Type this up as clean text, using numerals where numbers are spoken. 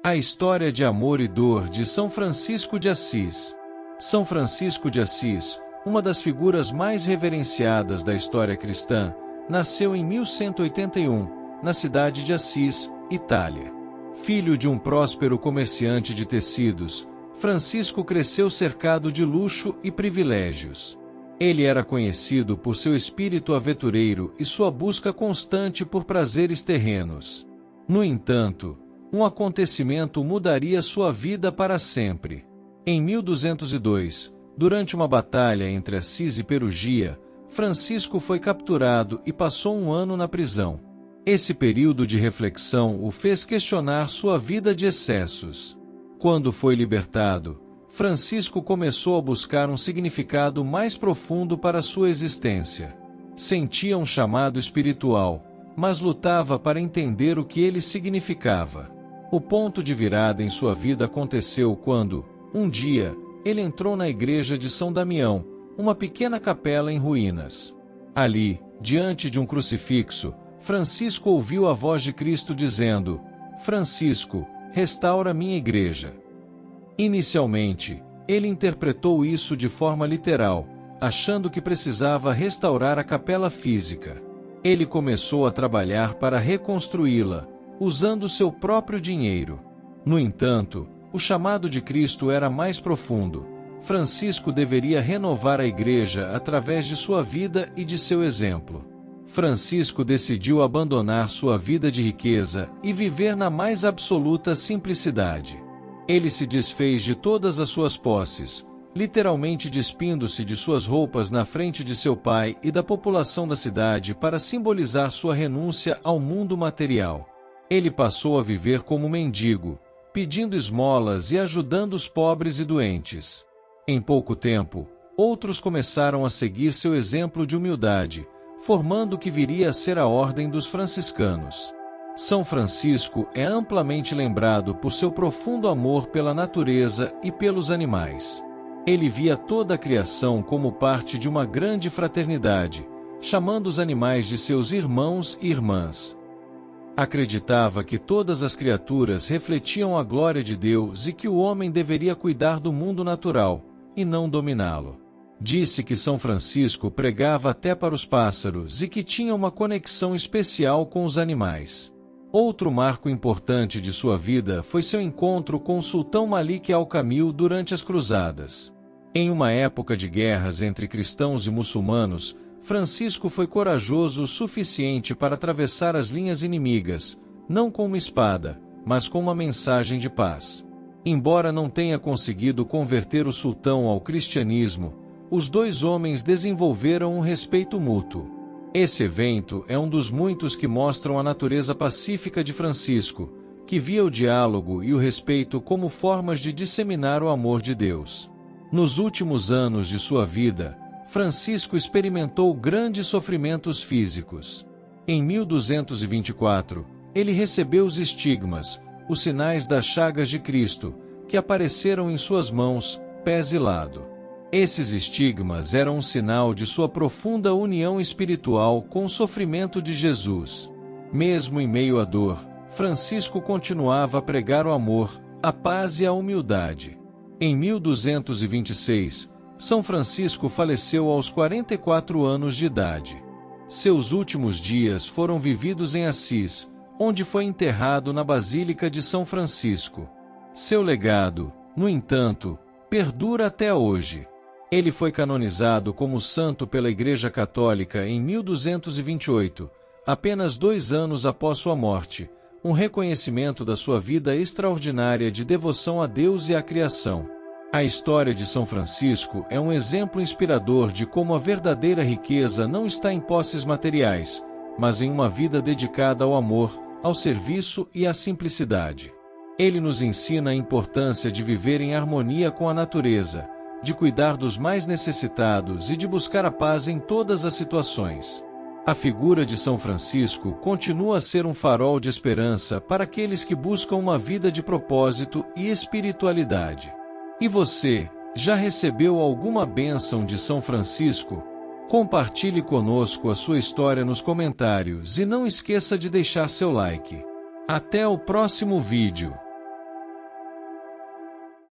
A história de amor e dor de São Francisco de Assis. São Francisco de Assis, uma das figuras mais reverenciadas da história cristã, nasceu em 1181, na cidade de Assis, Itália. Filho de um próspero comerciante de tecidos, Francisco cresceu cercado de luxo e privilégios. Ele era conhecido por seu espírito aventureiro e sua busca constante por prazeres terrenos. No entanto, um acontecimento mudaria sua vida para sempre. Em 1202, durante uma batalha entre Assis e Perugia, Francisco foi capturado e passou um ano na prisão. Esse período de reflexão o fez questionar sua vida de excessos. Quando foi libertado, Francisco começou a buscar um significado mais profundo para sua existência. Sentia um chamado espiritual, mas lutava para entender o que ele significava. O ponto de virada em sua vida aconteceu quando, um dia, ele entrou na igreja de São Damião, uma pequena capela em ruínas. Ali, diante de um crucifixo, Francisco ouviu a voz de Cristo dizendo: "Francisco, restaura minha igreja." Inicialmente, ele interpretou isso de forma literal, achando que precisava restaurar a capela física. Ele começou a trabalhar para reconstruí-la, usando seu próprio dinheiro. No entanto, o chamado de Cristo era mais profundo. Francisco deveria renovar a igreja através de sua vida e de seu exemplo. Francisco decidiu abandonar sua vida de riqueza e viver na mais absoluta simplicidade. Ele se desfez de todas as suas posses, literalmente despindo-se de suas roupas na frente de seu pai e da população da cidade para simbolizar sua renúncia ao mundo material. Ele passou a viver como mendigo, pedindo esmolas e ajudando os pobres e doentes. Em pouco tempo, outros começaram a seguir seu exemplo de humildade, formando o que viria a ser a Ordem dos Franciscanos. São Francisco é amplamente lembrado por seu profundo amor pela natureza e pelos animais. Ele via toda a criação como parte de uma grande fraternidade, chamando os animais de seus irmãos e irmãs. Acreditava que todas as criaturas refletiam a glória de Deus e que o homem deveria cuidar do mundo natural, e não dominá-lo. Disse que São Francisco pregava até para os pássaros e que tinha uma conexão especial com os animais. Outro marco importante de sua vida foi seu encontro com o sultão Malik al-Kamil durante as Cruzadas. Em uma época de guerras entre cristãos e muçulmanos, Francisco foi corajoso o suficiente para atravessar as linhas inimigas, não com uma espada, mas com uma mensagem de paz. Embora não tenha conseguido converter o sultão ao cristianismo, os dois homens desenvolveram um respeito mútuo. Esse evento é um dos muitos que mostram a natureza pacífica de Francisco, que via o diálogo e o respeito como formas de disseminar o amor de Deus. Nos últimos anos de sua vida, Francisco experimentou grandes sofrimentos físicos. Em 1224, ele recebeu os estigmas, os sinais das chagas de Cristo, que apareceram em suas mãos, pés e lado. Esses estigmas eram um sinal de sua profunda união espiritual com o sofrimento de Jesus. Mesmo em meio à dor, Francisco continuava a pregar o amor, a paz e a humildade. Em 1226, São Francisco faleceu aos 44 anos de idade. Seus últimos dias foram vividos em Assis, onde foi enterrado na Basílica de São Francisco. Seu legado, no entanto, perdura até hoje. Ele foi canonizado como santo pela Igreja Católica em 1228, apenas 2 anos após sua morte, um reconhecimento da sua vida extraordinária de devoção a Deus e à criação. A história de São Francisco é um exemplo inspirador de como a verdadeira riqueza não está em posses materiais, mas em uma vida dedicada ao amor, ao serviço e à simplicidade. Ele nos ensina a importância de viver em harmonia com a natureza, de cuidar dos mais necessitados e de buscar a paz em todas as situações. A figura de São Francisco continua a ser um farol de esperança para aqueles que buscam uma vida de propósito e espiritualidade. E você, já recebeu alguma bênção de São Francisco? Compartilhe conosco a sua história nos comentários e não esqueça de deixar seu like. Até o próximo vídeo.